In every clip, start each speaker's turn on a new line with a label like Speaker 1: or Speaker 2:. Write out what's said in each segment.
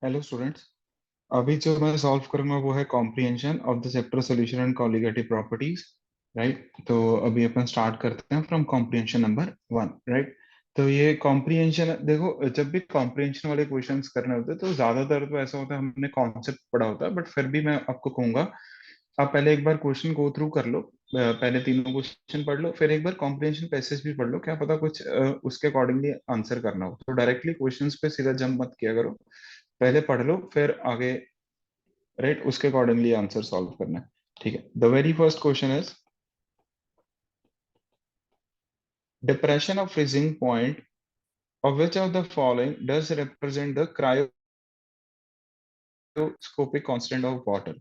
Speaker 1: Hello students. अभी जो मैं सॉल्व करूंगा वो है comprehension of the sector solution and colligative properties. Right, तो अभी अपन स्टार्ट करते हैं फ्रॉम कॉम्प्रिहेंशन नंबर 1। राइट, तो ये कॉम्प्रिहेंशन, देखो जब भी कॉम्प्रिहेंशन वाले क्वेश्चंस करने होते हैं तो ज्यादातर तो ऐसा होता है हमने कॉन्सेप्ट पढ़ा होता है, बट फिर भी मैं आपको कहूंगा आप पहले एक बार क्वेश्चन गो थ्रू कर लो। पहले तीनों क्वेश्चन पढ़ लो, फिर एक बार कॉम्प्रिहेंशन पैसेज भी पढ़ लो, क्या पता कुछ उसके अकॉर्डिंगली आंसर करना हो। तो डायरेक्टली क्वेश्चंस पे सीधा जंप मत किया करो, पहले पढ़ लो फिर आगे राइट उसके अकॉर्डिंगली आंसर सॉल्व करना है। ठीक है, the very first question is depression of freezing point of which of the following does represent the cryoscopic constant of water।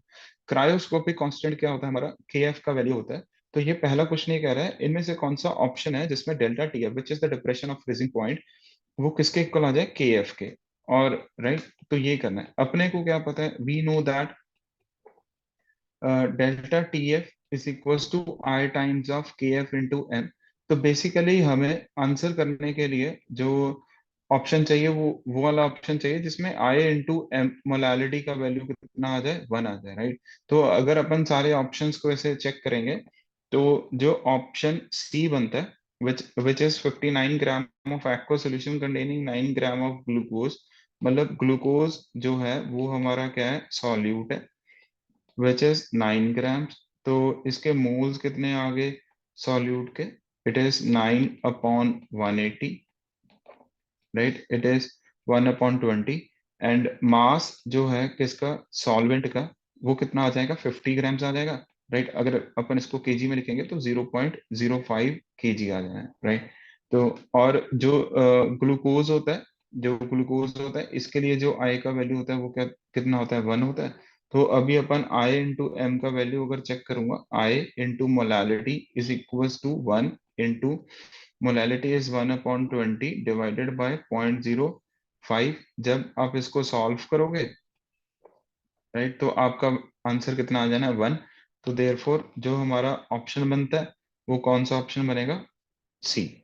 Speaker 1: Cryoscopic constant क्या होता है हमारा, kf का वैल्यू होता है। तो ये पहला क्वेश्चन ये कह रहा है इनमें से कौन सा ऑप्शन है जिसमें delta T F which is the depression of freezing point वो किसके इक्वल आ जाए, kf के। और राइट, तो ये करना है अपने को। क्या पता है, we know that delta T F is equals to I times of K F into M. तो बेसिकली हमें आंसर करने के लिए जो ऑप्शन चाहिए वो वाला ऑप्शन चाहिए जिसमें आई इंटू एम मोलालिटी का वैल्यू कितना आ जाए, 1 आ जाए। राइट, तो अगर अपन सारे ऑप्शंस को ऐसे चेक करेंगे तो जो ऑप्शन सी बनता है which is 59 gram of aqua solution containing 9 gram of glucose. मतलब ग्लूकोज जो है वो हमारा क्या है, सॉल्यूट है, विच इज 9 ग्राम्स। तो इसके मोल्स कितने आ गए सॉल्यूट के, it is 9/180। Right, it is 1/20। And mass जो है किसका, सॉल्वेंट का, वो कितना आ जाएगा, 50 ग्राम्स आ जाएगा। राइट, अगर अपन इसको केजी में लिखेंगे तो 0.05 केजी आ जाए। राइट, तो और जो ग्लूकोज होता है, जो ग्लूकोज होता है इसके लिए जो आई का वैल्यू होता है वो क्या कितना होता है, 1 होता है। तो अभी अपन आई इंटू एम का वैल्यू अगर चेक करूंगा, I into molality is equals to 1 into molality is 1/20 divided by 0.05। जब आप इसको सॉल्व करोगे राइट, तो आपका आंसर कितना आ जाना है, 1। तो देयरफॉर जो हमारा ऑप्शन बनता है वो कौन सा ऑप्शन बनेगा, C.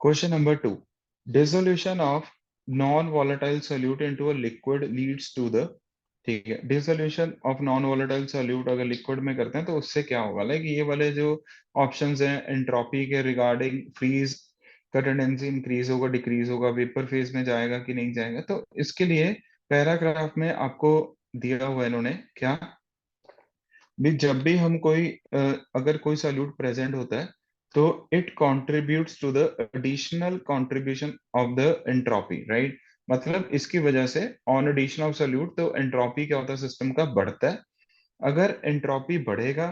Speaker 1: Question number 2, dissolution of non volatile solute into a liquid leads to the. ठीक है, dissolution of non volatile solute अगर लिक्विड में करते हैं तो उससे क्या होगा, लाइक ये वाले जो ऑप्शंस हैं एंट्रोपी के रिगार्डिंग, फ्रीज का टेंडेंसी इंक्रीज होगा डिक्रीज होगा, वेपर फेज में जाएगा कि नहीं जाएगा। तो इसके लिए पैराग्राफ में आपको दिया हुआ है इन्होंने क्या, भी जब भी हम कोई अगर कोई सॉल्यूट प्रेजेंट होता है तो it contributes to the additional contribution of the entropy. Right, मतलब इसकी वजह से ऑन एडिशन ऑफ सॉल्यूट तो एंट्रोपी क्या होता है, सिस्टम का बढ़ता है। अगर एंट्रोपी बढ़ेगा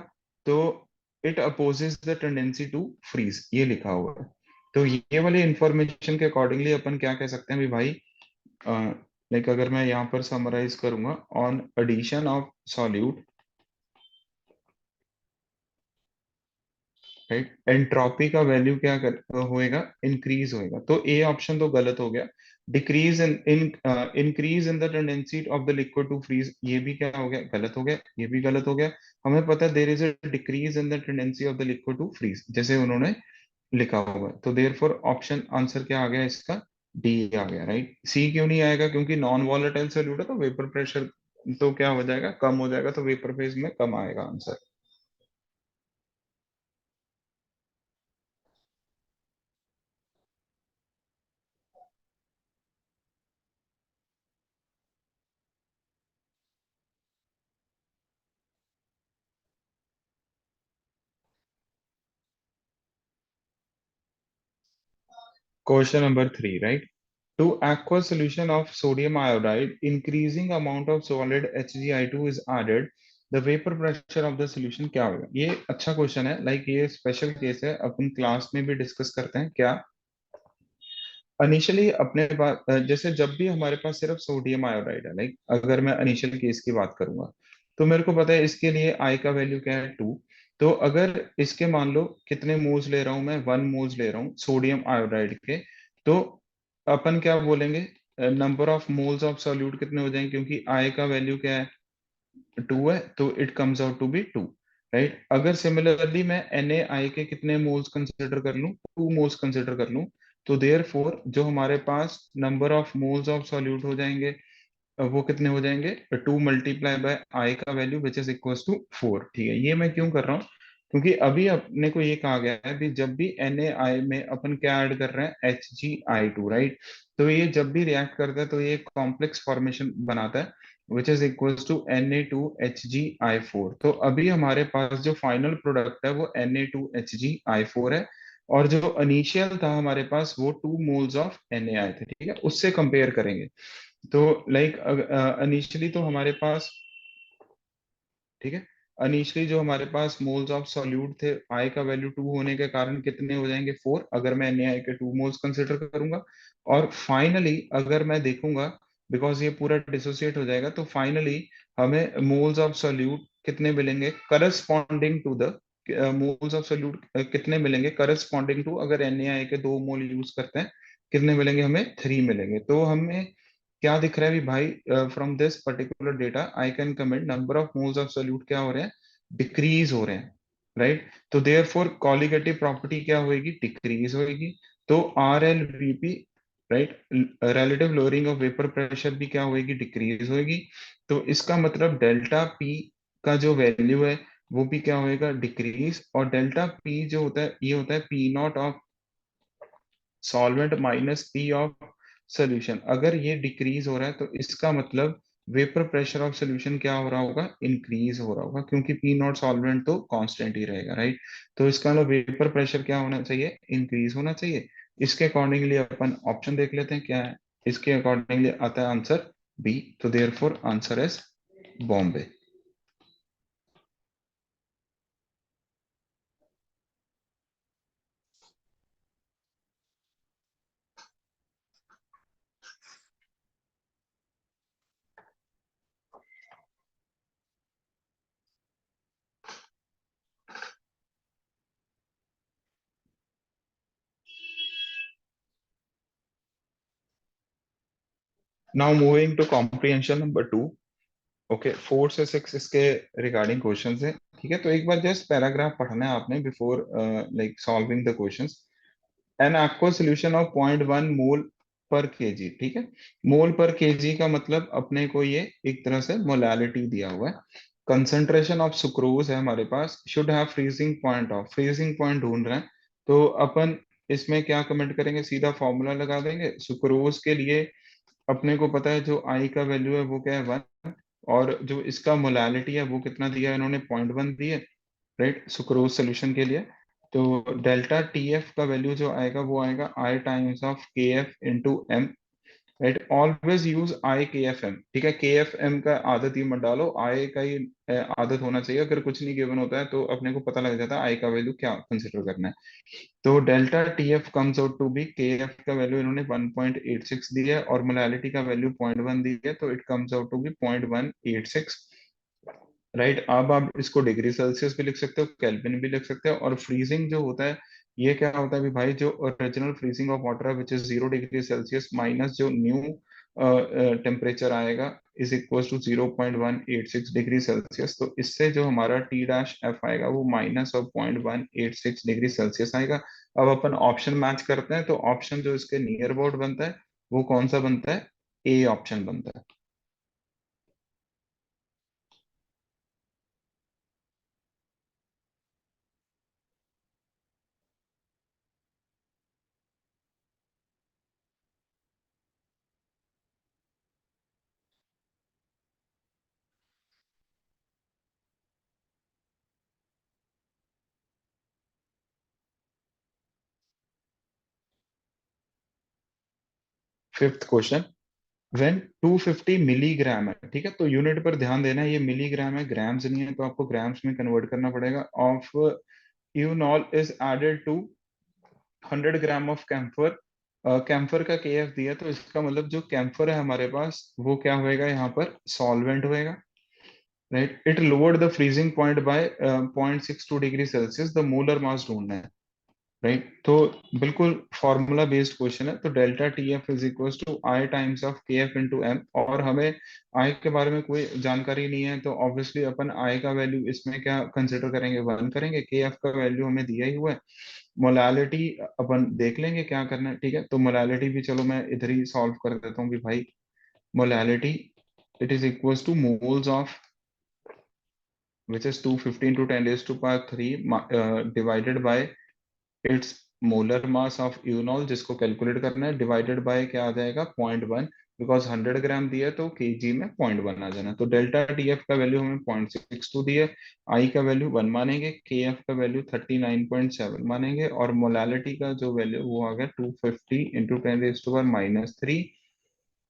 Speaker 1: तो it opposes the tendency to freeze, ये लिखा हुआ है। तो ये वाली इंफॉर्मेशन के अकॉर्डिंगली अपन क्या कह सकते हैं भी भाई, लाइक अगर मैं यहाँ पर समराइज करूंगा, on addition of solute right, entropy का वैल्यू क्या होएगा, इंक्रीज होएगा। तो ए ऑप्शन तो गलत हो गया। Decrease in in increase in the tendency of the liquid to freeze, ये भी क्या हो गया, गलत हो गया। ये भी गलत हो गया। हमें पता है there is a decrease in the tendency of the liquid to freeze जैसे उन्होंने लिखा हुआ है। तो देयरफॉर ऑप्शन आंसर क्या आ गया इसका, डी आ गया। राइट, सी क्यों नहीं आएगा, क्योंकि नॉन वॉलेटाइल सॉल्यूट है तो वेपर प्रेशर तो क्या हो जाएगा, कम हो जाएगा, तो वेपर फेज में कम आएगा answer. Question number 3, right? To aqueous solution of sodium iodide, increasing amount of solid HgI2 is added. The vapor pressure of the solution क्या होगा। ये अच्छा क्वेश्चन है, लाइक ये स्पेशल केस है, अपन क्लास में भी डिस्कस करते हैं क्या। इनिशियली अपने पास जैसे जब भी हमारे पास सिर्फ सोडियम आयोडाइड है, लाइक अगर मैं इनिशियल केस की बात करूंगा तो मेरे को पता है इसके लिए आई का वैल्यू क्या है, 2। तो अगर इसके मान लो कितने मोल्स ले रहा हूं मैं, 1 मोल्स ले रहा हूँ सोडियम आयोडाइड के, तो अपन क्या बोलेंगे, number of moles of solute कितने हो जाएंगे, क्योंकि आई का वैल्यू क्या है, 2 है, तो it comes out to be 2, right. अगर सिमिलरली मैं NaI के कितने मोल्स कंसिडर कर लूं, 2 मोल्स कंसिडर कर लूं, तो देयर फोर जो हमारे पास number of moles of solute हो जाएंगे, वो कितने हो जाएंगे, 2 × I का value which is equal to 4। ठीक है, ये मैं क्यों कर रहा हूँ, क्योंकि अभी अपने को ये कहा गया है कि जब भी NaI में अपन क्या ऐड कर रहे हैं, HgI2, राइट। तो ये जब भी रिएक्ट करता है तो ये कॉम्प्लेक्स फॉर्मेशन बनाता है which is equal to Na2HgI4। तो अभी हमारे पास जो फाइनल प्रोडक्ट है वो Na2HgI4 है, और जो इनिशियल था हमारे पास वो 2 मोल्स ऑफ NaI थे। ठीक है, उससे कंपेयर करेंगे। तो लाइक इनिशियली तो हमारे पास, ठीक है, इनिशियली जो हमारे पास मोल्स ऑफ सॉल्यूट थे, आई का वैल्यू 2 होने के कारण कितने हो जाएंगे, 4, अगर मैं NaI के 2 मोल्स कंसिडर करूंगा। और फाइनली अगर मैं देखूंगा, बिकॉज ये पूरा डिसोसिएट हो जाएगा, तो फाइनली हमें मोल्स ऑफ सॉल्यूट कितने मिलेंगे corresponding to the, moles of solute कितने मिलेंगे करस्पॉन्डिंग टू, अगर NaI के 2 मोल यूज करते हैं, कितने मिलेंगे हमें, 3 मिलेंगे। तो हमें क्या दिख रहा है भी भाई, from this particular data I can comment number of moles of solute क्या हो रहे हैं, डिक्रीज हो रहे हैं, राइट। तो देयर फोर कॉलिगेटिव प्रॉपर्टी क्या होगी, डिक्रीज होगी। तो RLVP, right, relative lowering of vapour pressure भी क्या होगी, डिक्रीज होगी। तो इसका मतलब डेल्टा पी का जो वैल्यू है वो भी क्या होएगा, डिक्रीज। और डेल्टा पी जो होता है ये होता है P0 of solvent minus P of solution. अगर ये डिक्रीज हो रहा है तो इसका मतलब वेपर प्रेशर ऑफ सोल्यूशन क्या हो रहा होगा, इंक्रीज हो रहा होगा, क्योंकि P0 सॉल्वेंट तो कांस्टेंट ही रहेगा, राइट। तो इसका मतलब वेपर प्रेशर क्या होना चाहिए, इंक्रीज होना चाहिए। इसके अकॉर्डिंगली अपन ऑप्शन देख लेते हैं क्या है। इसके अकॉर्डिंगली आता है आंसर बी। तो therefore answer is Bombay. Now moving to comprehension number 2। Okay, 4 से 6 इसके रिगार्डिंग क्वेश्चंस है। ठीक है, तो एक बार जस्ट पैराग्राफ पढ़ना है आपने before like solving the questions. An aqueous solution of 0.1 mole per kg. ठीक है, मोल पर केजी का मतलब अपने को ये एक तरह से मोलालिटी दिया हुआ है। कंसंट्रेशन ऑफ सुक्रोज है हमारे पास, should have freezing point of, freezing point ढूंढ रहे हैं। तो अपन इसमें क्या कमेंट करेंगे, सीधा फॉर्मूला लगा देंगे। सुक्रोज के लिए अपने को पता है जो आई का वैल्यू है वो क्या है, 1, और जो इसका मोलालिटी है वो कितना दिया है इन्होंने, 0.1 दिए, राइट, सुक्रोज सोल्यूशन के लिए। तो डेल्टा TF का वैल्यू जो आएगा वो आएगा I times of KF × M, right. Always use IKFM। ठीक है, KFM का आदत ही मत डालो, I का ही आदत होना चाहिए। अगर कुछ नहीं गिवन होता है तो अपने को पता लग जाता है I का वैल्यू क्या कंसिडर करना है। तो delta TF comes out to be, KF का वैल्यू इन्होंने 1.86 दिया है और मोलालिटी का वैल्यू 0.1 दिया है, तो it comes out to be 0.186, right. अब आप इसको डिग्री सेल्सियस भी लिख सकते हो, केल्विन भी लिख सकते हो। और फ्रीजिंग जो होता है ये क्या होता है भी भाई, जो ओरिजिनल फ्रीजिंग ऑफ वाटर है which is 0 degree Celsius minus जो न्यू टेम्परेचर आएगा is equal to 0.186 degree Celsius. तो इससे जो हमारा T' F आएगा वो माइनस ऑफ 0.186 डिग्री सेल्सियस आएगा। अब अपन ऑप्शन मैच करते हैं, तो ऑप्शन जो इसके नियर अबाउट बनता है वो कौन सा बनता है, ए ऑप्शन बनता है। फिफ्थ क्वेश्चन, व्हेन 250 मिलीग्राम है, ठीक है, तो यूनिट पर ध्यान देना है, ये मिलीग्राम है, ग्राम्स नहीं है, तो आपको ग्राम्स में कन्वर्ट करना पड़ेगा। Of unol is added to 100 gram of camphor. Camphor का KF दिया, तो इसका मतलब जो कैम्फर है हमारे पास वो क्या होएगा, यहाँ पर सॉल्वेंट होएगा। Right, it lowered the freezing point by 0.62 degree Celsius, the molar mass ढूंढना है। राइट, तो बिल्कुल फॉर्मूला बेस्ड क्वेश्चन है। तो delta T F is equal to I times of K F into M, और हमें आई के बारे में कोई जानकारी नहीं है, तो ऑब्वियसली अपन आई का वैल्यू इसमें क्या कंसिडर करेंगे, वन करेंगे। के एफ का वैल्यू हमें दिया ही हुआ है। मोलालिटी अपन देख लेंगे क्या करना है, ठीक है। तो मोलालिटी भी चलो मैं इधर ही सॉल्व कर देता हूँ कि भाई molality it is equal to moles of which is 250 into 10 raised to power 3 divided by its molar mass of unol, जिसको कैलकुलेट करना है, डिवाइडेड बाय क्या आ जाएगा 0.1, बिकॉज 100 ग्राम दिया है तो केजी में 0.1 आ जाना। तो डेल्टा टी एफ का वैल्यू हमें 0.62 दिया है, आई का वैल्यू 1 मानेंगे, के एफ का वैल्यू 39.7 मानेंगे, और मोलालिटी का जो वैल्यू वो आ गया 250 into 10 raised to power -3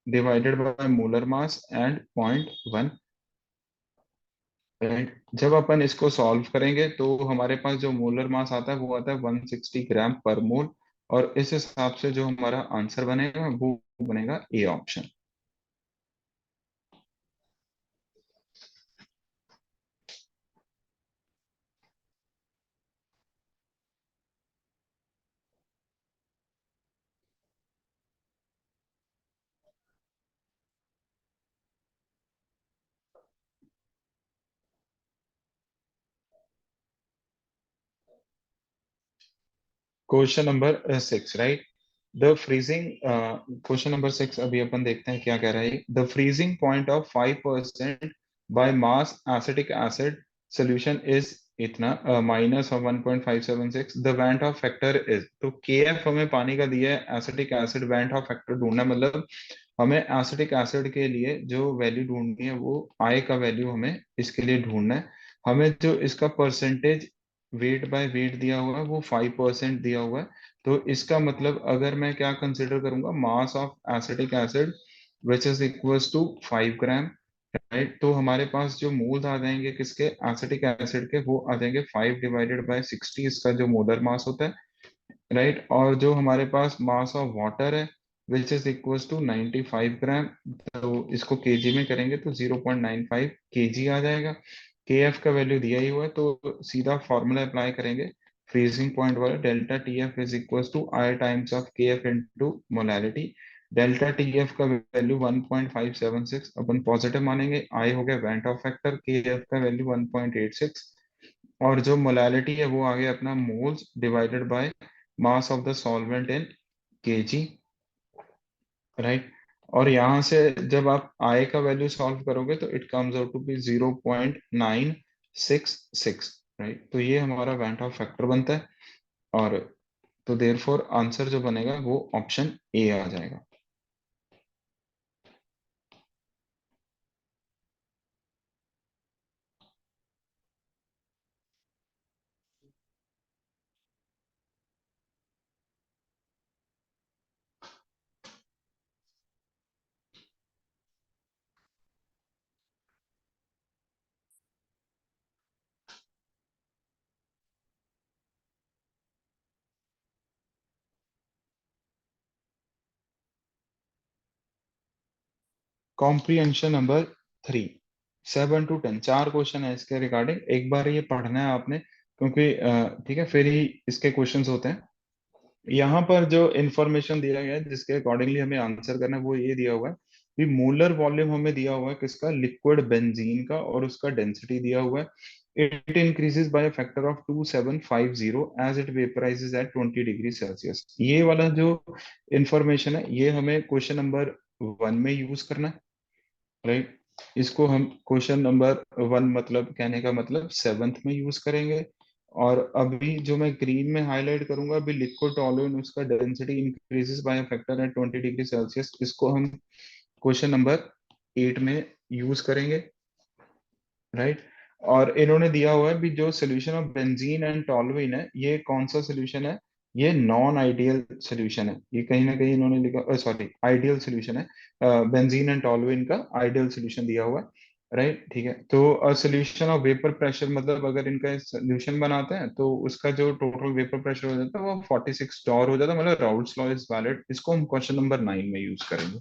Speaker 1: divided by molar mass and 0.1। Right, जब अपन इसको सॉल्व करेंगे तो हमारे पास जो मोलर मास आता है वो आता है 160 ग्राम पर मोल, और इस हिसाब से जो हमारा आंसर बनेगा वो बनेगा A option. Question number 6, right. The freezing question number 6 अभी अपन देखते हैं क्या कह रहा है। The freezing point of 5% by mass acetic acid solution is इतना minus of 1.576, the van't Hoff factor is, तो के एफ हमें पानी का दिया है, acetic acid van't Hoff factor ढूंढना है, मतलब हमें एसिटिक एसिड के लिए जो वैल्यू ढूंढनी है वो आई का वैल्यू हमें इसके लिए ढूंढना है। हमें जो इसका परसेंटेज वेट बाय वेट दिया हुआ है वो 5% दिया हुआ है। तो इसका मतलब अगर मैं क्या कंसिडर करूंगा, mass of acetic acid which is equals to 5 gram. Right, तो हमारे पास जो मोल्स आ जाएंगे किसके, एसिटिक एसिड के, वो आ जाएंगे 5 डिवाइडेड बाय 60, इसका जो मोलर मास होता है। राइट, और जो हमारे पास मास ऑफ वाटर है विच इज इक्वल्स टू 95 ग्राम, तो इसको केजी में करेंगे तो 0.95 केजी आ जाएगा। के एफ का वैल्यू दिया ही हुआ है, तो सीधा फॉर्मूला अप्लाई करेंगे फ्रीजिंग पॉइंट वाला, delta T F is equals to I times of K F into molality. Delta T F का वैल्यू 1.576 अपन पॉजिटिव मानेंगे, आई हो गया van't Hoff factor, K F का वैल्यू 1.86, और जो मोलालिटी है वो आ गया अपना moles divided by mass of the solvent in KG. Right, और यहाँ से जब आप आई का वैल्यू सॉल्व करोगे तो it comes out to be 0.966। Right, तो ये हमारा वैंट ऑफ फैक्टर बनता है, और तो देयरफॉर आंसर जो बनेगा वो ऑप्शन ए आ जाएगा। कॉम्प्रिहेंशन नंबर 3, 7 to 10 चार क्वेश्चन है इसके रिगार्डिंग, एक बार ये पढ़ना है आपने, क्योंकि ठीक है फिर ही इसके क्वेश्चंस होते हैं। यहाँ पर जो इंफॉर्मेशन दिया गया है जिसके अकॉर्डिंगली हमें आंसर करना है वो ये दिया हुआ है कि मोलर वॉल्यूम हमें दिया हुआ है किसका, लिक्विड बेंजीन का, और उसका डेंसिटी दिया हुआ है, it increases by factor of 2750 as it vaporises at 20 degree Celsius. ये वाला जो इंफॉर्मेशन है ये हमें क्वेश्चन नंबर 1 में यूज करना है। राइट, इसको हम क्वेश्चन नंबर 1 मतलब कहने का मतलब 7th में यूज करेंगे। और अभी जो मैं ग्रीन में हाईलाइट करूंगा, अभी लिक्विड टॉल्यूइन उसका density increases by factor at 20 degree Celsius, इसको हम क्वेश्चन नंबर 8 में यूज करेंगे। राइट, और इन्होंने दिया हुआ है भी जो solution of benzene and toluene है ये कौन सा सोल्यूशन है, ये नॉन आइडियल सोल्यूशन है, ये कहीं ना कहीं इन्होंने लिखा, सॉरी आइडियल सोल्यूशन है। बेंजीन एंड टॉल्यूइन का आइडियल सोल्यूशन दिया हुआ है। राइट, ठीक है, तो सोल्यूशन ऑफ वेपर प्रेशर, मतलब अगर इनका सोल्यूशन बनाते हैं तो उसका जो टोटल वेपर प्रेशर हो जाता है वो 46 टॉर हो जाता है, मतलब राउल्ट्स लॉ इज वैलिड, इसको हम क्वेश्चन नंबर 9 में यूज करेंगे।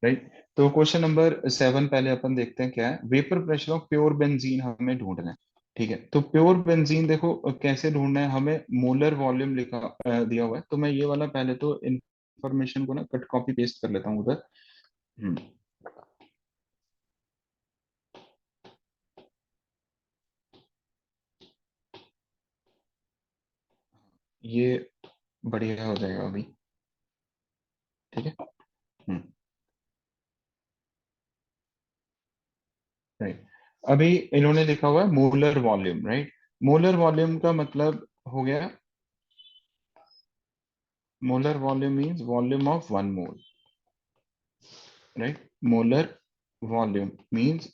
Speaker 1: राइट, तो क्वेश्चन नंबर 7 पहले अपन देखते हैं क्या है। Vapour pressure of pure benzene हमें ढूंढना है। ठीक है, तो प्योर बेंजीन देखो कैसे ढूंढना है हमें। मोलर वॉल्यूम लिखा दिया हुआ है, तो मैं ये वाला पहले तो इंफॉर्मेशन को ना कट कॉपी पेस्ट कर लेता हूँ उधर। हम्म, ये बढ़िया हो जाएगा अभी। ठीक है। हम्म, राइट। अभी इन्होंने लिखा हुआ है molar volume, right. Molar volume का मतलब हो गया, molar volume means volume of one mole, right. Molar volume means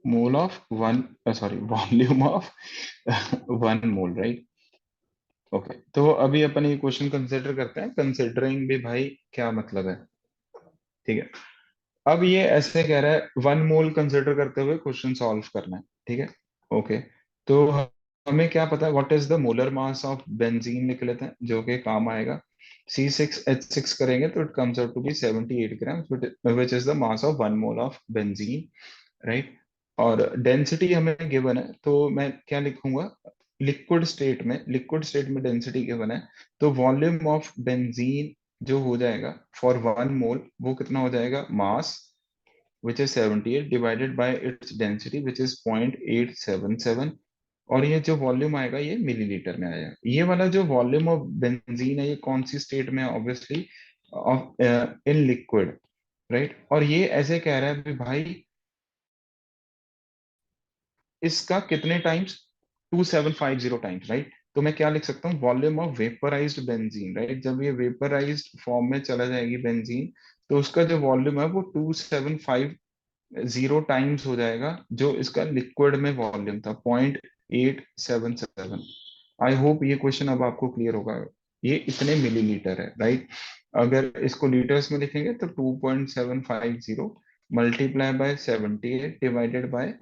Speaker 1: mole of one, sorry volume of one mole, right. Okay, तो अभी अपन ये क्वेश्चन कंसिडर करते हैं, कंसिडरिंग भी भाई क्या मतलब है। ठीक है, अब ये ऐसे कह रहा है वन मोल कंसिडर करते हुए क्वेश्चन सॉल्व करना है। ठीक है। ओके, तो हमें क्या पता है what is the molar mass of benzene लिख लेते हैं जो कि काम आएगा। C6H6 करेंगे तो it comes out to be 78 gram, which is the mass of one mole of benzene, right. और डेंसिटी हमें गिवन है, तो मैं क्या लिखूंगा, लिक्विड स्टेट में डेंसिटी गिवन है, तो वॉल्यूम ऑफ बेंजीन जो हो जाएगा फॉर वन मोल वो कितना हो जाएगा, मास which is 78 divided by its density which is 0.877। और ये जो वॉल्यूम आएगा ये मिलीलीटर में आएगा। ये वाला जो वॉल्यूम ऑफ बेंजीन है ये कौन सी स्टेट में है, obviously of in liquid, right. और ये ऐसे कह रहा है कि भाई इसका कितने टाइम्स, 2750 टाइम्स, राइट। तो मैं क्या लिख सकता हूँ, वॉल्यूम ऑफ वेपराइज्ड बेंजीन, राइट। जब ये वेपराइज्ड फॉर्म में चला जाएगी बेंजीन, तो उसका जो वॉल्यूम है वो 2750 टाइम्स हो जाएगा जो इसका लिक्विड में वॉल्यूम था, 0.877। आई होप ये क्वेश्चन अब आपको क्लियर होगा। ये इतने मिलीलीटर है, राइट। अगर इसको लीटर्स में लिखेंगे तो 2750 multiply by 78 divided by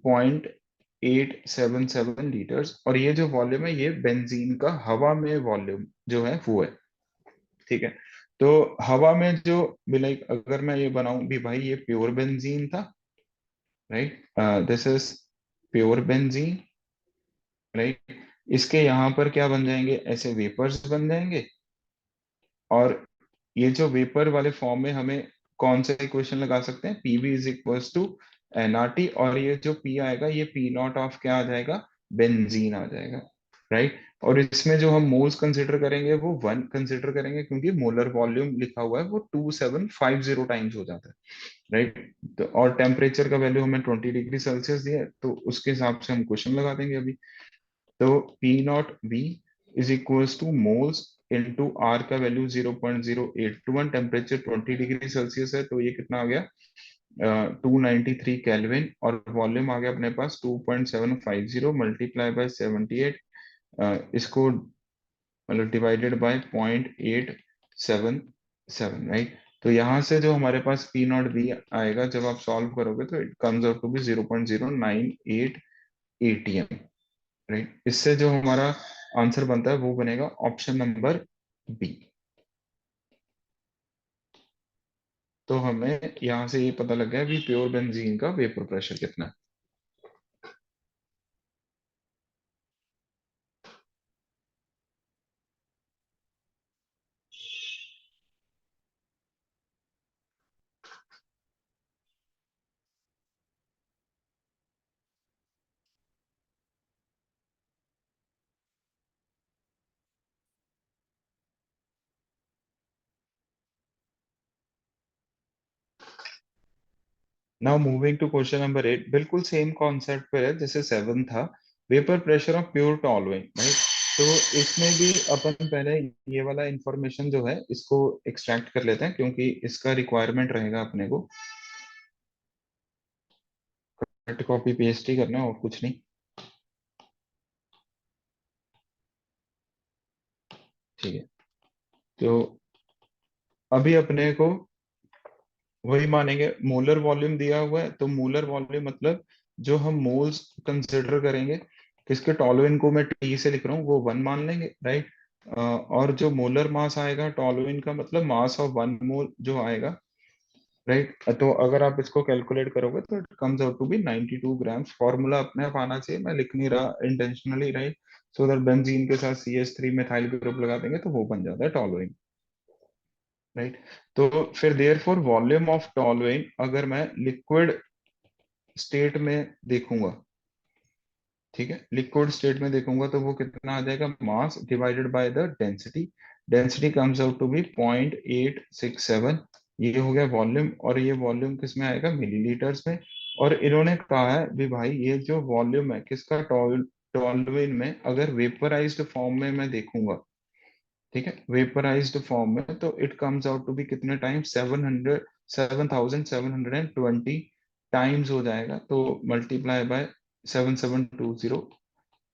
Speaker 1: 0.877 litres. और ये जो वॉल्यूम है ये बेंजीन का हवा में वॉल्यूम जो है वो है। ठीक है, तो हवा में जो भी, लाइक अगर मैं ये बनाऊं भी भाई ये प्योर बेंजीन था, right, this is pure benzene, right. इसके यहाँ पर क्या बन जाएंगे, ऐसे वेपर्स बन जाएंगे। और ये जो वेपर वाले फॉर्म में हमें कौन सा इक्वेशन लगा सकते हैं, PV is equals to NRT, और ये जो पी आएगा ये पी नॉट ऑफ क्या आ जाएगा, बेंजीन आ जाएगा, राइट। और इसमें जो हम मोल्स कंसिडर करेंगे वो वन कंसिडर करेंगे, क्योंकि मोलर वॉल्यूम लिखा हुआ है वो 2750 टाइम्स हो जाता है, राइट। तो और टेम्परेचर का वैल्यू हमें 20 डिग्री सेल्सियस दिया है, तो उसके हिसाब से हम क्वेश्चन लगा देंगे अभी। तो P not B is equals to moles into R का वैल्यू 0.0821, टेम्परेचर 20 डिग्री सेल्सियस है, तो ये कितना आ गया, 293 केल्विन। और वॉल्यूम आ गया अपने पास 2.750 मल्टीप्लाई बाय 78, इसको मतलब डिवाइडेड बाय 0.877, राइट। तो यहाँ से जो हमारे पास पी नॉट बी आएगा जब आप सॉल्व करोगे तो it comes out to be 0.0988 right. इससे जो हमारा आंसर बनता है वो बनेगा ऑप्शन नंबर बी। तो हमें यहाँ से ये पता लग गया कि प्योर बेंजीन का वेपर प्रेशर कितना है। Now moving to question number 8, बिल्कुल सेम कॉन्सेप्ट पे है जैसे 7 था। Vapour pressure of pure toluene, right. तो इसमें भी अपन पहले ये वाला इंफॉर्मेशन जो है इसको एक्सट्रैक्ट कर लेते हैं, क्योंकि इसका रिक्वायरमेंट रहेगा अपने को। कट कॉपी पेस्ट ही करना है और कुछ नहीं। ठीक है, तो अभी अपने को वही मानेंगे, मोलर वॉल्यूम दिया हुआ है तो मोलर वॉल्यूम मतलब जो हम मोल्स कंसिडर करेंगे, किसके, टॉलुइन को मैं टी से लिख रहा हूँ वो वन मान लेंगे, राइट। और जो मोलर मास आएगा टॉलुइन का मतलब मास ऑफ वन मोल जो आएगा राइट। तो अगर आप इसको कैलकुलेट करोगे तो it comes out to be 92 grams. Formula अपने आप आना चाहिए, मैं लिख नहीं रहा intentionally, right. So that benzene के साथ CH3 मिथाइल ग्रुप लगा देंगे तो वो बन जाता है टॉलुइन, राइट। तो फिर therefore volume of toluene अगर मैं लिक्विड स्टेट में देखूंगा, ठीक है, लिक्विड स्टेट में देखूंगा तो वो कितना आ जाएगा, mass divided by the density. Density comes out to be 0.867। ये हो गया वॉल्यूम, और ये वॉल्यूम किस में आएगा, मिलीलीटर्स में। और इन्होंने कहा है भी भाई ये जो वॉल्यूम है किसका, टॉलुइन में, अगर वेपराइज्ड फॉर्म में मैं देखूंगा, ठीक है, वेपराइज्ड फॉर्म में, तो it comes out to be कितने टाइम्स, 7,720 टाइम्स हो जाएगा। तो मल्टीप्लाई बाय 7720,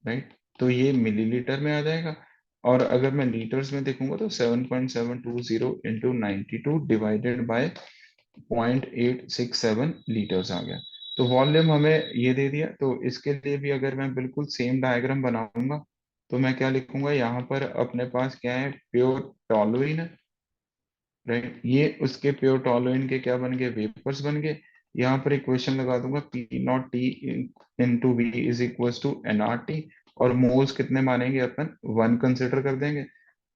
Speaker 1: राइट। तो ये मिलीलीटर में आ जाएगा। और अगर मैं लीटर्स में देखूंगा तो 7.720 इंटू 92 डिवाइडेड बाय 0.867 लीटर्स आ गया। तो वॉल्यूम हमें ये दे दिया। तो इसके लिए भी अगर मैं बिल्कुल सेम डायग्राम बनाऊंगा तो मैं क्या लिखूंगा, यहाँ पर अपने पास क्या है, प्योर टॉलुइन है, राइट। ये उसके प्योर टॉलुइन के क्या बन गए, वेपर्स बन गए। यहाँ पर इक्वेशन लगा दूंगा, P0T into V is equal to NRT। और मोल्स कितने मानेंगे अपन, 1 कंसिडर कर देंगे।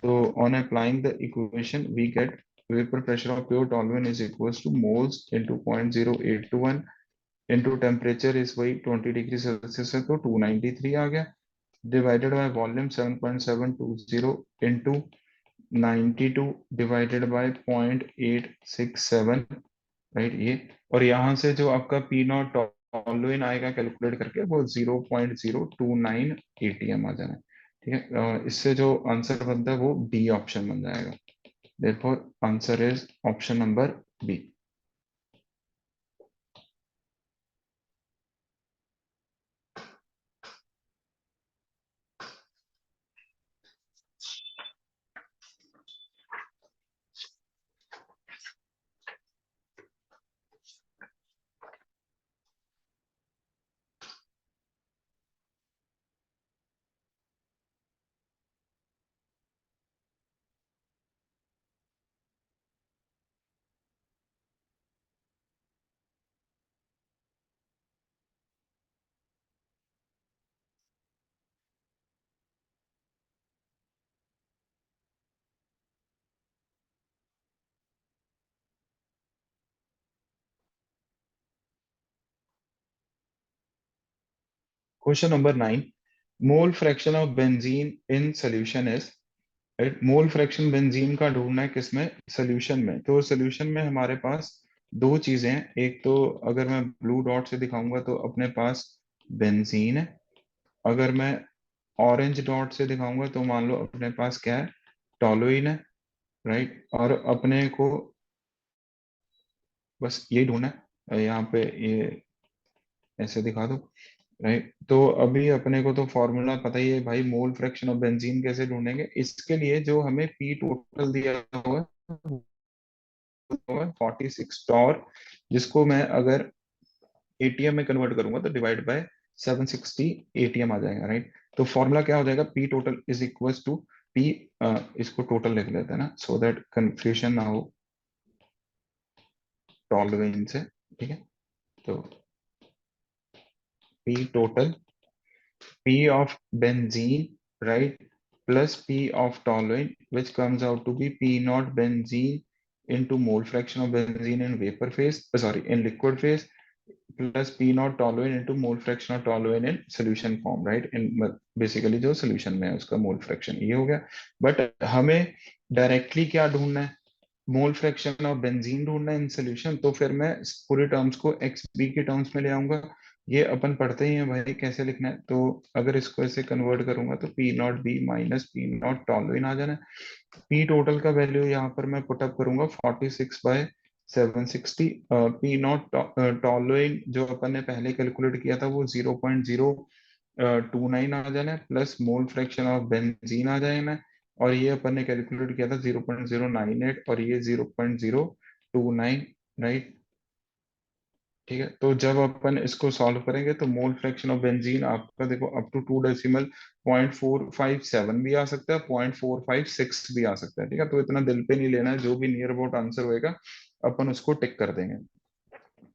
Speaker 1: तो on applying the equation we get vapour pressure of pure toluene is equal to moles into 0.0821 into temperature is वही 20 डिग्री सेल्सियस है तो 293 आ गया, divided by volume 7.720 into 92 divided by 0.867, right. ये, और यहाँ से जो आपका पी नॉट टॉलुइन आएगा कैलकुलेट करके वो 0.029 ATM आ जाना है, ठीक है। इससे जो आंसर बनता है वो डी ऑप्शन बन जाएगा। therefore answer is option number B. Question number 9, mole fraction of benzene in solution is, right. Mole fraction benzene का ढूंढना है किसमें, सोल्यूशन में। तो सोल्यूशन में हमारे पास दो चीजें हैं, एक तो अगर मैं ब्लू डॉट से दिखाऊंगा तो अपने पास बेंजीन है, अगर मैं ऑरेंज डॉट से दिखाऊंगा तो मान लो अपने पास क्या है, टॉलुइन है, राइट। और अपने को बस ये ढूंढना है, यहाँ पे ये ऐसे दिखा दो, राइट। तो अभी अपने को तो फॉर्मूला पता ही है भाई, मोल फ्रैक्शन ऑफ बेंजीन कैसे ढूंढेंगे, इसके लिए जो हमें पी टोटल दिया हुआ है 46 टॉर, जिसको मैं अगर ATM में कन्वर्ट करूंगा तो डिवाइड बाय 760 ATM आ जाएगा, राइट। तो फॉर्मूला क्या हो जाएगा, P total is equal to P, इसको टोटल लिख लेते हैं ना सो दैट कंफ्यूजन ना हो टॉलरेंस से, ठीक है। तो P total, P of benzene, right, plus P of toluene, which comes out to be P naught benzene into mole fraction of benzene in vapor phase, sorry, in liquid phase, plus P naught toluene into mole fraction of toluene in solution form, right? In basically जो solution में है उसका mole fraction ये हो गया। But हमें directly क्या ढूंढना है, मोल फ्रैक्शन ऑफ बेंजीन ढूंढना है इन सोल्यूशन। तो फिर मैं पूरे टर्म्स को एक्स बी के टर्म्स में ले आऊंगा। ये अपन पढ़ते ही हैं भाई कैसे लिखना है। तो अगर इसको ऐसे कन्वर्ट करूंगा तो P not B minus P not toluene आ जाना है। पी टोटल का वैल्यू यहाँ पर मैं पुटअप करूंगा 46/760। पी नॉट टॉलुइन जो अपन ने पहले कैलकुलेट किया था वो 0.029 आ जाना है, plus mole fraction of benzene आ जाना है। और ये अपन ने कैलकुलेट किया था 0.098 और ये 0.029, राइट। ठीक है, तो जब अपन इसको सॉल्व करेंगे तो मोल फ्रैक्शन ऑफ बेंजीन आपका देखो अप टू 2.457 भी आ सकता है, 0.456 भी आ सकता है। ठीक है, तो इतना दिल पे नहीं लेना है, जो भी नियर अबाउट आंसर होएगा अपन उसको टिक कर देंगे।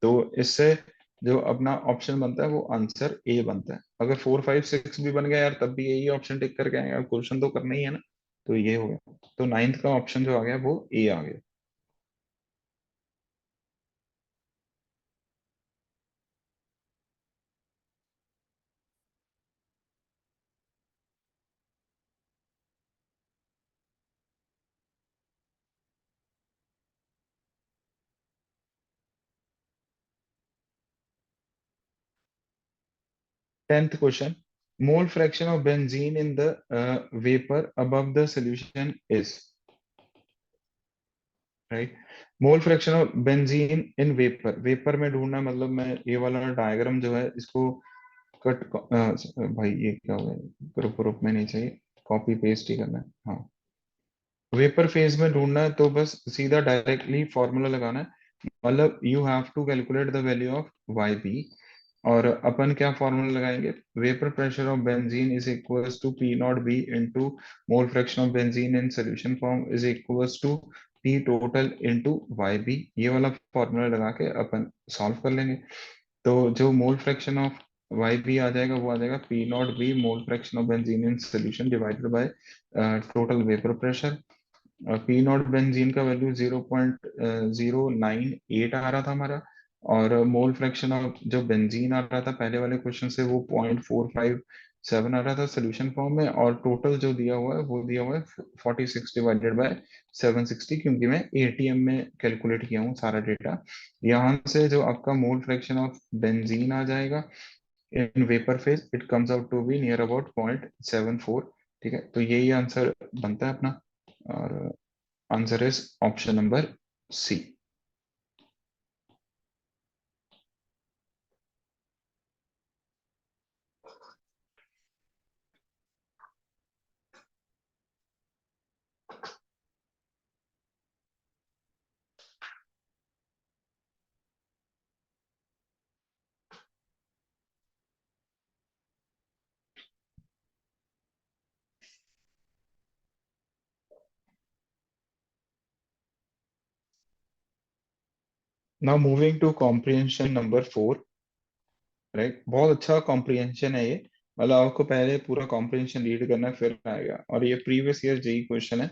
Speaker 1: तो इससे जो अपना ऑप्शन बनता है वो आंसर ए बनता है। अगर 456 भी बन गया यार तब भी यही ऑप्शन टिक करके आएगा, क्वेश्चन तो करना ही है ना। तो ये हो गया, तो नाइन्थ का ऑप्शन जो आ गया वो ए आ गया। 10th question, mole fraction of benzene in the vapour above the solution is, right. Mole fraction of benzene in vapour, vapour में ढूंढना मतलब मैं ये वाला डायग्राम जो है इसको कट, भाई ये क्या हो गया, ग्रुप ग्रुप में नहीं चाहिए, कॉपी पेस्ट ही करना है। हाँ, वेपर फेज में ढूंढना है तो बस सीधा डायरेक्टली फॉर्मूला लगाना है। मतलब you have to calculate the value of Y B. और अपन क्या फॉर्मूला लगाएंगे, vapour pressure of benzene is equals to P not B into mole fraction of benzene in solution form is equals to P total into Y B. ये वाला formula लगा के अपन solve कर लेंगे। तो जो mole fraction of Y B आ जाएगा वो आ जाएगा P not B mole fraction of benzene in solution divided by total vapour pressure. P not benzene का वैल्यू 0.098 आ रहा था हमारा, और मोल फ्रैक्शन ऑफ जो बेंजीन आ रहा था पहले वाले क्वेश्चन से वो 0.457 आ रहा था सोल्यूशन फॉर्म में, और टोटल जो दिया हुआ है वो दिया हुआ है 46 डिवाइडेड बाय 760, क्योंकि मैं एटीएम में कैलकुलेट किया हूँ सारा डेटा। यहाँ से जो आपका मोल फ्रैक्शन ऑफ बेंजीन आ जाएगा in vapour phase, it comes out to be near about 0.74। ठीक है, तो यही आंसर बनता है अपना, और answer is option number C. Now moving to comprehension number 4, right. बहुत अच्छा कॉम्प्रिहेंशन है ये, मतलब आपको पहले पूरा कॉम्प्रिहेंशन रीड करना है फिर आएगा, और ये प्रीवियस ईयर जेई क्वेश्चन है।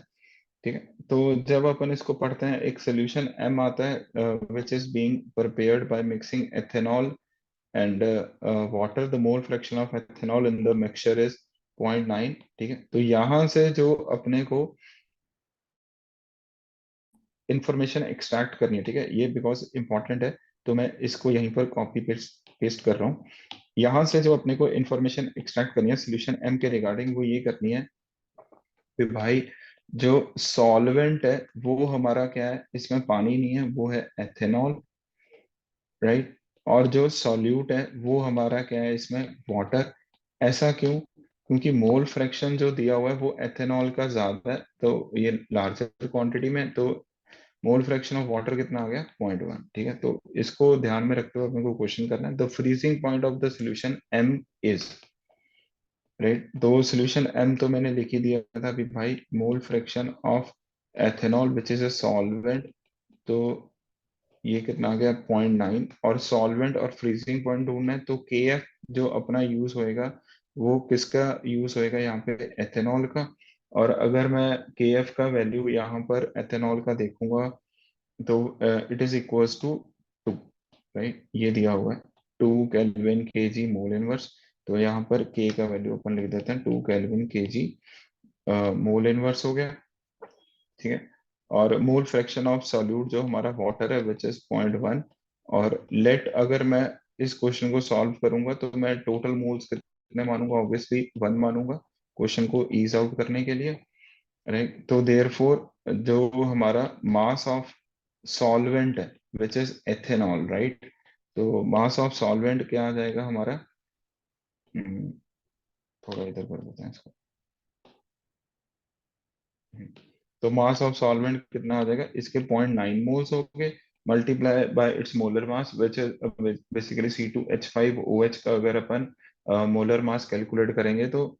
Speaker 1: ठीक है, तो जब अपन इसको पढ़ते हैं एक सोल्यूशन एम आता है which is being prepared by mixing ethanol and water, the mole fraction of ethanol in the mixture is 0.9। ठीक है, तो यहाँ से जो अपने को इंफॉर्मेशन एक्सट्रैक्ट करनी है, ठीक है, ये बिकॉज इंपॉर्टेंट है, तो मैं इसको यहीं पर कॉपी पेस्ट पेस्ट कर रहा हूँ। यहाँ से जो अपने को इंफॉर्मेशन एक्सट्रैक्ट करनी है सोल्यूशन एम के रिगार्डिंग, वो ये करनी है कि भाई जो सॉल्वेंट है वो हमारा क्या है, इसमें पानी नहीं है, वो है एथेनॉल, राइट। और जो सॉल्यूट है वो हमारा क्या है, इसमें वाटर। ऐसा क्यों, क्योंकि मोल फ्रैक्शन जो दिया हुआ है वो एथेनॉल का ज्यादा है, तो ये लार्जर क्वांटिटी में, तो मोल फ्रैक्शन ऑफ वाटर कितना आ गया, 0.1। ठीक है, तो इसको ध्यान में रखते हुए अपने को क्वेश्चन करना है, the freezing point of the solution M is, right. तो सॉल्यूशन एम तो मैंने लिख ही दिया था कि भाई mole fraction of ethanol which is a solvent, तो ये कितना आ गया, 0.9। और सॉल्वेंट और फ्रीजिंग पॉइंट ढूंढना है, तो के एफ जो अपना यूज होएगा वो किसका यूज होएगा यहाँ पे, एथेनॉल का। और अगर मैं के एफ का वैल्यू यहाँ पर एथेनॉल का देखूंगा तो it is equals to 2, right, ये दिया हुआ है 2 केल्विन के जी मोल इनवर्स। तो यहाँ पर के का वैल्यू अपन लिख देते हैं 2 केल्विन के जी मोल इनवर्स हो गया। ठीक है, और मोल फ्रैक्शन ऑफ सॉल्यूट जो हमारा वाटर है विच इज 0.1। और लेट अगर मैं इस क्वेश्चन को सॉल्व करूंगा तो मैं टोटल मोल्स कितने मानूंगा, ऑब्वियसली 1 मानूंगा क्वेश्चन को ईज आउट करने के लिए, राइट। तो देयरफॉर जो हमारा मास ऑफ सॉल्वेंट है विच इज एथेनॉल, राइट, तो मास ऑफ सॉल्वेंट क्या आ जाएगा हमारा, हम्म, थोड़ा इधर कर देते हैं इसको। हम्म, तो मास ऑफ सॉल्वेंट कितना आ जाएगा, इसके 0.9 मोल्स हो गए, multiply by it's molar mass which is basically C2H5OH का अगर अपन मोलर मास कैलकुलेट करेंगे तो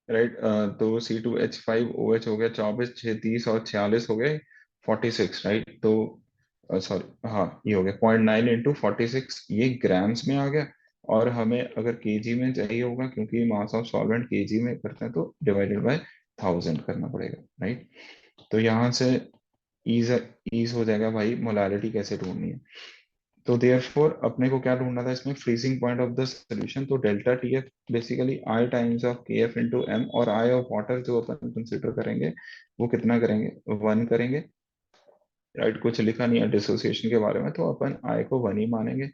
Speaker 1: राइट, तो C2H5OH हो गया 24, 6, 30 और 46 हो गए 46, राइट। तो सॉरी, हाँ ये हो गया 0.9 इंटू 46, ये ग्राम्स में आ गया। और हमें अगर केजी में चाहिए होगा, क्योंकि मास ऑफ सॉल्वेंट केजी में करते हैं, तो डिवाइडेड बाय 1000 करना पड़ेगा, राइट। तो यहाँ से ईज ईज हो जाएगा भाई मोलारिटी कैसे ढूंढनी है। तो देयरफॉर अपने को क्या ढूंढना था इसमें, freezing point of the solution. तो delta T F basically I times of K F into M, और आई ऑफ वाटर जो अपन कंसिडर करेंगे वो कितना करेंगे, 1 करेंगे, राइट। कुछ लिखा नहीं है डिसोसिएशन के बारे में, तो अपन आई को 1 ही मानेंगे।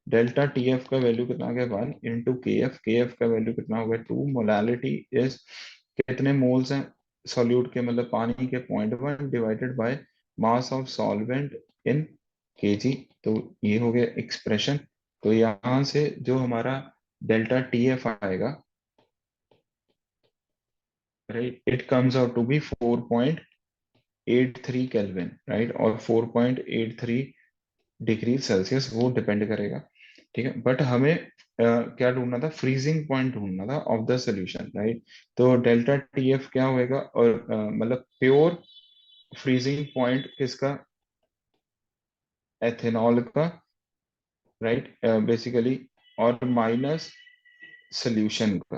Speaker 1: डेल्टा टी एफ का वैल्यू कितना आ गया, 1 इंटू के एफ का वैल्यू कितना हो गया, 2। मोलालिटी इज कितने मोल्स हैं सॉल्यूट के, मतलब पानी के, 0.1 divided by mass of solvent in KG. तो ये हो गया एक्सप्रेशन। तो यहाँ से जो हमारा डेल्टा टी एफ आएगा, right, it comes out to be 4.83 kelvin, right. और 4.83 डिग्री सेल्सियस वो डिपेंड करेगा, ठीक है। बट हमें क्या ढूंढना था, फ्रीजिंग पॉइंट ढूंढना था ऑफ द सोल्यूशन, राइट। तो डेल्टा टी एफ क्या होएगा, और मतलब प्योर फ्रीजिंग पॉइंट किसका, एथेनॉल का, राइट, बेसिकली, और माइनस सोल्यूशन का,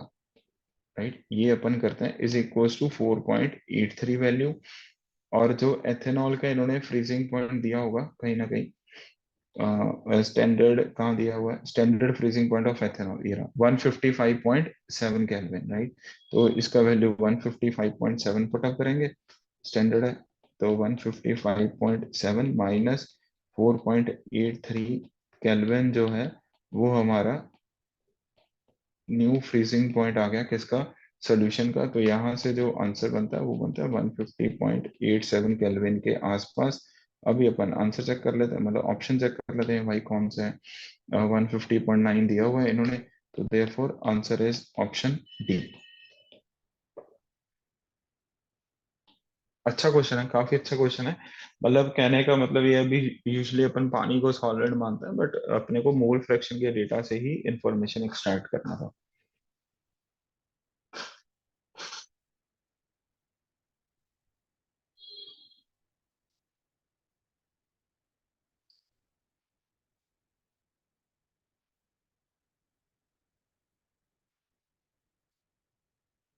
Speaker 1: राइट। ये अपन करते हैं इज इक्वल्स टू 4.83 वैल्यू। और जो एथेनॉल का इन्होंने फ्रीजिंग पॉइंट दिया होगा कहीं ना कहीं, स्टैंडर्ड कहाँ दिया हुआ है, standard freezing point of ethanol ये रहा 155.7 केल्विन, राइट। तो इसका वैल्यू 155.7 पुट अप करेंगे, स्टैंडर्ड है। तो 155.7 माइनस 4.83 केल्विन जो है वो हमारा न्यू फ्रीजिंग पॉइंट आ गया किसका, सोल्यूशन का। तो यहाँ से जो आंसर बनता है वो बनता है 150.87 केल्विन के आसपास। अभी अपन आंसर चेक कर लेते हैं, मतलब ऑप्शन चेक कर लेते हैं भाई कौन सा है। 150.9 दिया हुआ है इन्होंने, तो therefore answer is option D. अच्छा क्वेश्चन है, काफी अच्छा क्वेश्चन है। मतलब कहने का मतलब ये, अभी यूजुअली अपन पानी को सॉलिड मानते हैं, बट अपने को मोल फ्रैक्शन के डेटा से ही इंफॉर्मेशन एक्सट्रैक्ट करना था।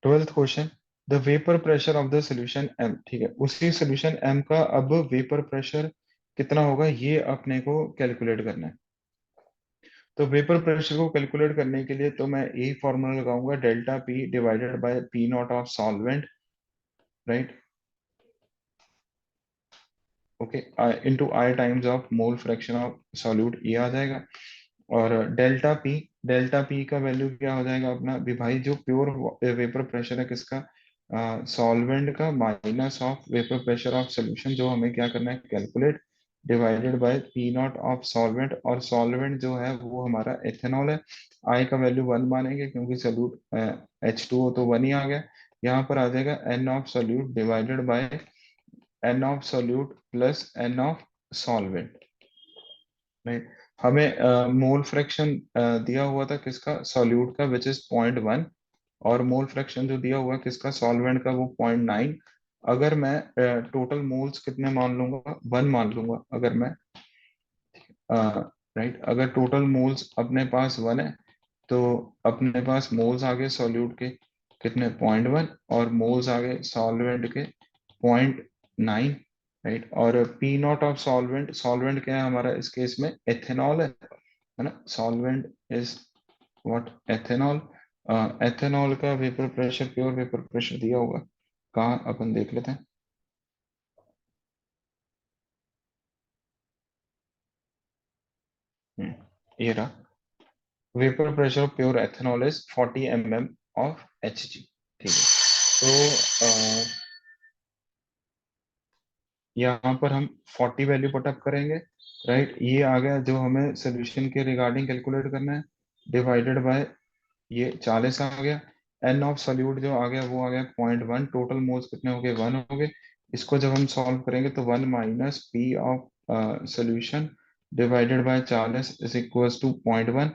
Speaker 1: 12th question, the vapour pressure of the solution M, ठीक है। उसी सोल्यूशन एम का अब वेपर प्रेशर कितना होगा ये अपने को कैलकुलेट करना है। तो वेपर प्रेशर को कैलकुलेट करने के लिए तो मैं यही फॉर्मूला लगाऊंगा, delta P divided by P not of solvent, right, okay, into I times of mole fraction of solute, ये आ जाएगा। और डेल्टा पी का वैल्यू क्या हो जाएगा अपना भी भाई, जो प्योर वेपर प्रेशर है किसका, सॉल्वेंट का, minus of vapour pressure of solution जो हमें क्या करना है calculate, divided by P not of solvent. और सॉल्वेंट जो है वो हमारा एथेनॉल है। आई का वैल्यू 1 मानेंगे क्योंकि सोल्यूट H2O तो 1 ही आ गया। यहाँ पर आ जाएगा N of solute divided by N of solute plus N of solvent, right. हमें मोल फ्रैक्शन दिया हुआ था किसका, सॉल्यूट का, विच इज 0.1। और मोल फ्रैक्शन जो दिया हुआ है किसका, सॉल्वेंट का, वो 0.9। अगर मैं टोटल मोल्स कितने मान लूंगा, 1 मान लूंगा अगर मैं, राइट, अगर टोटल मोल्स अपने पास 1 है, तो अपने पास मोल्स आ गए सॉल्यूट के कितने, 0.1, और मोल्स आ गए सॉल्वेंट के 0.9, राइट। और P not of solvent, solvent क्या है हमारा इस केस में, एथेनॉल है ना। Solvent is what, ethanol. Ethanol का vapour pressure, pure vapour pressure दिया होगा कहाँ, अपन देख लेते हैं। ये रहा, vapour pressure of pure ethanol is 40 mm of Hg, ठीक है। तो यहाँ पर हम 40 वैल्यू पुटअप करेंगे, राइट। ये आ गया जो हमें सोल्यूशन के रिगार्डिंग कैलकुलेट करना है, डिवाइडेड बाय ये 40 आ गया। एन ऑफ सोल्यूट जो आ गया वो आ गया 0.1। टोटल मोल्स कितने हो गए, 1 हो गए। इसको जब हम सॉल्व करेंगे तो 1 minus P of solution divided by 40 is equals to 0.1।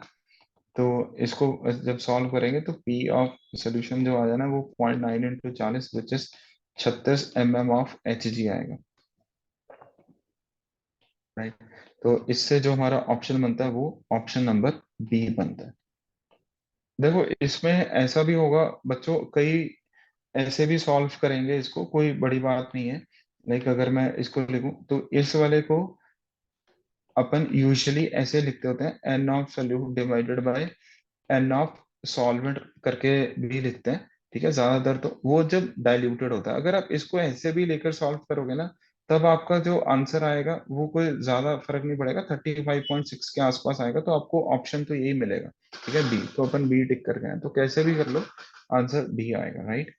Speaker 1: तो इसको जब सॉल्व करेंगे तो पी ऑफ सोल्यूशन जो आ जाना वो 0.9 into 40 which is 36 of H G आएगा, राइट। तो इससे जो हमारा ऑप्शन बनता है वो ऑप्शन नंबर बी बनता है। देखो इसमें ऐसा भी होगा बच्चों, कई ऐसे भी सॉल्व करेंगे इसको, कोई बड़ी बात नहीं है। लाइक अगर मैं इसको लिखूं तो इस वाले को अपन यूजुअली ऐसे लिखते होते हैं, N of solute divided by N of solvent करके भी लिखते हैं। ठीक है, ज्यादातर तो वो जब डाइल्यूटेड होता है। अगर आप इसको ऐसे भी लेकर सॉल्व करोगे ना, तब आपका जो आंसर आएगा वो कोई ज्यादा फर्क नहीं पड़ेगा, 35.6 के आसपास आएगा। तो आपको ऑप्शन तो यही मिलेगा। ठीक है, बी, तो अपन बी टिक कर गए, तो कैसे भी कर लो आंसर बी आएगा, right.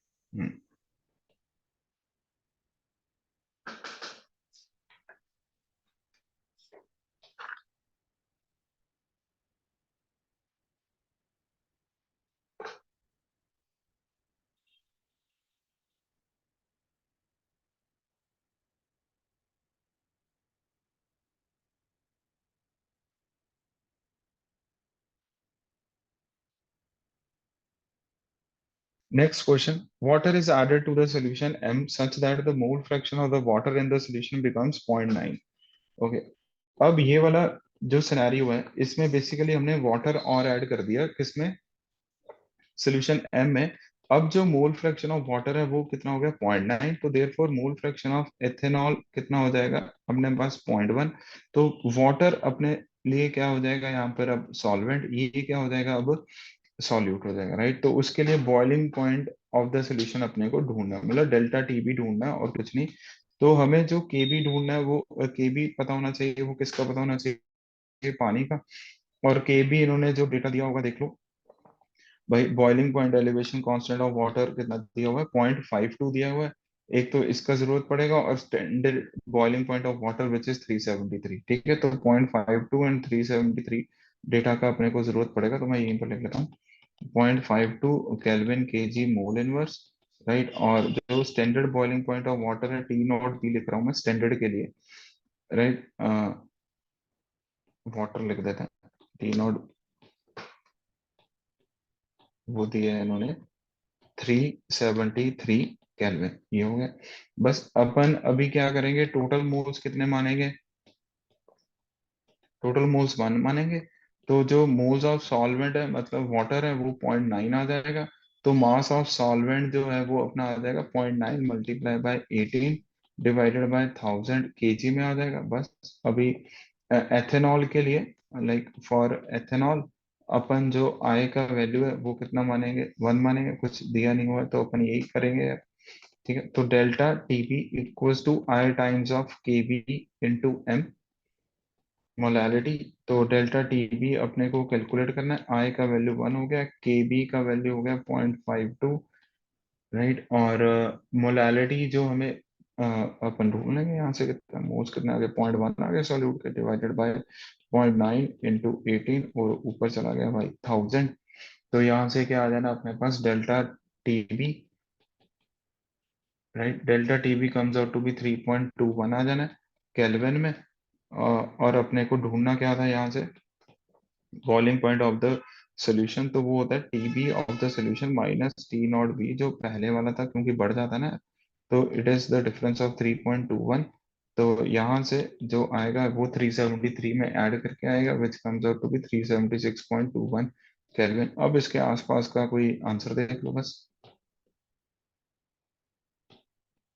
Speaker 1: Next question. Water is added to the solution M such that the mole fraction of the water in the solution becomes 0.9. Okay. अब ये वाला जो सिनेरियो है इसमें बेसिकली हमने वाटर और ऐड कर दिया किसमें, सोल्यूशन एम में। अब जो मोल फ्रैक्शन ऑफ वाटर है वो कितना हो गया, 0.9। तो therefore mole fraction of ethanol कितना हो जाएगा अपने पास, 0.1। तो वाटर अपने लिए क्या हो जाएगा यहाँ पर अब सॉल्वेंट, ये क्या हो जाएगा अब सॉल्यूट हो जाएगा, राइट। तो उसके लिए boiling point of the solution अपने को ढूंढना है, मतलब डेल्टा टी बी ढूंढना है और कुछ नहीं। तो हमें जो के बी ढूंढना है वो के बी पता होना चाहिए, वो किसका पता होना चाहिए, पानी का। और के बी इन्होंने जो डेटा दिया होगा देख लो भाई, boiling point elevation constant of water कितना दिया हुआ है, 0.52 दिया हुआ है। एक तो इसका जरूरत पड़ेगा और standard boiling point of water which is 373। ठीक है, तो 0.52 एंड 373 डेटा का अपने को जरूरत पड़ेगा। तो मैं यहीं पर लिख लेता हूँ 0.52 केल्विन के जी मोल इनवर्स, राइट। और जो standard boiling point of water है टी नॉट बी लिख रहा हूँ मैं स्टैंडर्ड के लिए, राइट। वाटर लिख देते हैं, टी नॉट वो दिया है इन्होंने 373 केल्विन, ये हो गया। बस अपन अभी क्या करेंगे, टोटल मोल्स कितने मानेंगे, टोटल मोल्स वन मानेंगे। तो जो मोल्स ऑफ सॉल्वेंट है मतलब वाटर है वो 0.9 आ जाएगा। तो मास ऑफ सॉल्वेंट जो है वो अपना आ जाएगा 0.9 multiply by 18 divided by 1000 KG में आ जाएगा। बस अभी एथेनॉल के लिए, लाइक फॉर एथेनॉल अपन जो आई का वैल्यू है वो कितना मानेंगे, वन मानेंगे, कुछ दिया नहीं हुआ है, तो अपन यही करेंगे। ठीक है, तो delta T B equals to I times of K B into M molality. तो डेल्टा टी बी अपने को कैलकुलेट करना है, आई का वैल्यू वन हो गया, के बी का वैल्यू हो गया 0.52, राइट। और मोलालिटी जो हमें अपन ढूंढ लेंगे यहाँ से, कितना मोल्स कितना आ गया, 0.1 आ गया सॉल्यूट के, डिवाइडेड बाय 0.9 इंटू 18 और ऊपर चला गया भाई 1000। तो यहाँ से क्या आ जाना अपने पास, delta T B, right, delta T B comes out to be 3.21 आ जाना है केल्विन में। और अपने को ढूंढना क्या था यहाँ से, boiling point of the solution. तो वो होता है T B of the solution minus T nought B, जो पहले वाला था क्योंकि बढ़ जाता ना, तो it is the difference of 3.21। तो यहाँ से जो आएगा वो 373 में ऐड करके आएगा which comes out to be 376.21 kelvin. अब इसके आसपास का कोई आंसर देख लो बस,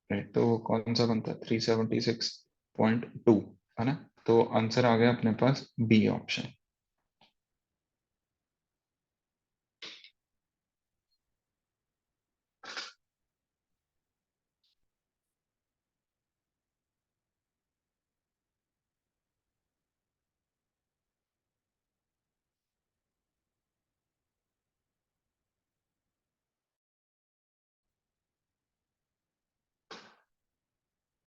Speaker 1: राइट। तो कौन सा बनता है, 376.2, है ना। तो आंसर आ गया अपने पास बी ऑप्शन।